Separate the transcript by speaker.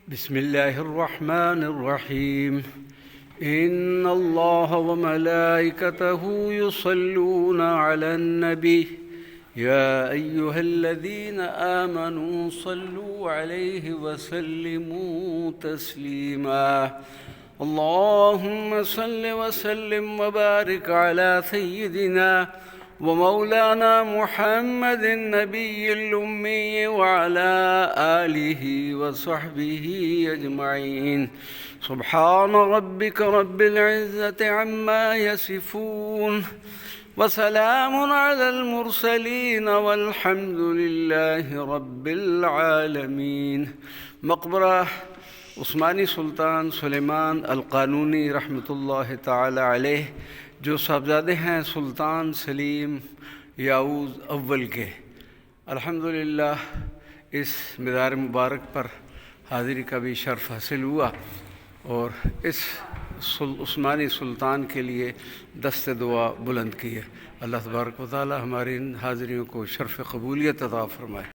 Speaker 1: बिस्मिल्लाहिर रहमानिर रहीम। इन्नल्लाह व मलाइकतहु युसल्लूना अलन नबी या अय्युहल्लज़ीना आमनू सल्लू अलैहि व सल्लिमू तस्लीमा। अल्लाहुम्मा सल्लि व सल्लिम व बारिक अला सय्यिदिना व मौलाना मुहम्मदिन नबिय्यिल उम्मी व अला आलिहि व सहबिहि अजमईन। सुब्हान रब्बिक रब्बिल इज़्ज़ति अम्मा यसिफून व सलामुन अलल मुरसलीन वल्हम्दुलिल्लाहि रब्बिल आलमीन। मक़बरा उस्मानी सुल्तान सुलेमान अल क़ानूनी रहमतुल्लाहि ताला अलैह, जो साहबजादे हैं सुल्तान सलीम याऊज़ अव्वल के, अल्हम्दुलिल्लाह इस मज़ार मुबारक पर हाज़िरी का भी शर्फ़ हासिल हुआ और इस उस्मानी सुल्तान के लिए दस्ते दुआ बुलंद की है। अल्लाह तबारक व तआला हमारी इन हाज़िरियों को शर्फ़ क़बूलियत अता फ़रमाए।